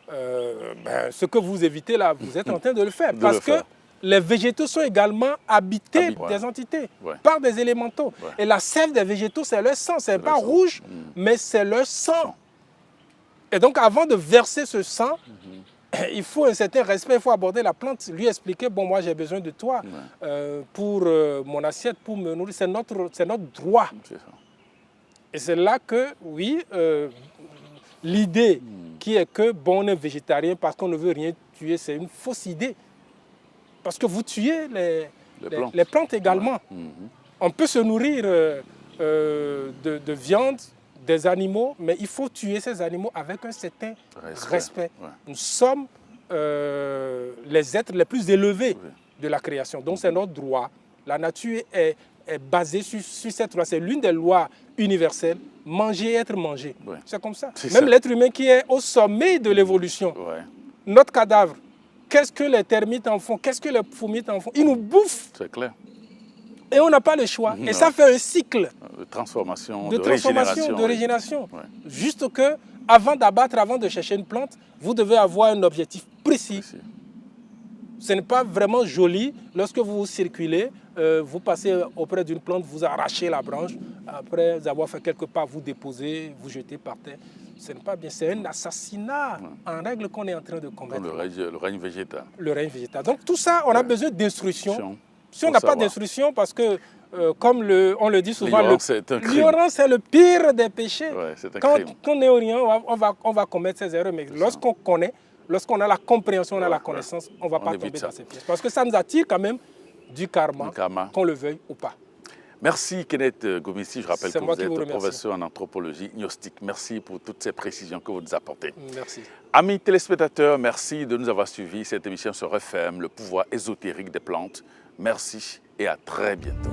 Speaker 2: ce que vous évitez là, vous êtes en train de le faire. Parce que les végétaux sont également habités des entités, par des élémentaux. Et la sève des végétaux, c'est leur sang. Ce n'est pas rouge, mais c'est leur sang. Et donc, avant de verser ce sang, il faut un certain respect, il faut aborder la plante, lui expliquer, bon, moi j'ai besoin de toi pour mon assiette, pour me nourrir. C'est notre droit. Et c'est là que, oui, l'idée qui est que, bon, on est végétarien parce qu'on ne veut rien tuer, c'est une fausse idée. Parce que vous tuez les plantes également. On peut se nourrir de viande, des animaux, mais il faut tuer ces animaux avec un certain respect. Nous sommes les êtres les plus élevés de la création. Donc c'est notre droit. La nature est basée sur cette loi. C'est l'une des lois universelles. Manger et être mangé. C'est comme ça. Même l'être humain qui est au sommet de l'évolution. Notre cadavre, qu'est-ce que les termites en font? Qu'est-ce que les fourmis en font? Ils nous bouffent.
Speaker 1: C'est clair.
Speaker 2: Et on n'a pas le choix. Et ça fait un cycle
Speaker 1: de transformation,
Speaker 2: de régénération. Juste que, avant d'abattre, avant de chercher une plante, vous devez avoir un objectif précis. Ce n'est pas vraiment joli lorsque vous circulez, vous passez auprès d'une plante, vous arrachez la branche, après avoir fait quelques pas, vous déposez, vous jetez par terre. Ce n'est pas bien, c'est un assassinat en règle qu'on est en train de combattre.
Speaker 1: Le règne végétal.
Speaker 2: Le règne végétal. Donc tout ça, on a besoin d'instruction. Si on n'a pas d'instruction, parce que, comme on le dit souvent, l'ignorance est le pire des péchés. Quand on n'est rien, on va commettre ces erreurs. Mais lorsqu'on connaît, lorsqu'on a la compréhension, on a la connaissance, on ne va pas tomber dans ces pièges. Parce que ça nous attire quand même du karma. Qu'on le veuille ou pas.
Speaker 1: Merci Kenneth Gomissi, je rappelle que vous êtes professeur en anthropologie gnostique. Merci pour toutes ces précisions que vous nous apportez.
Speaker 2: Merci.
Speaker 1: Amis téléspectateurs, merci de nous avoir suivis. Cette émission sur FM, le pouvoir ésotérique des plantes. Merci et à très bientôt.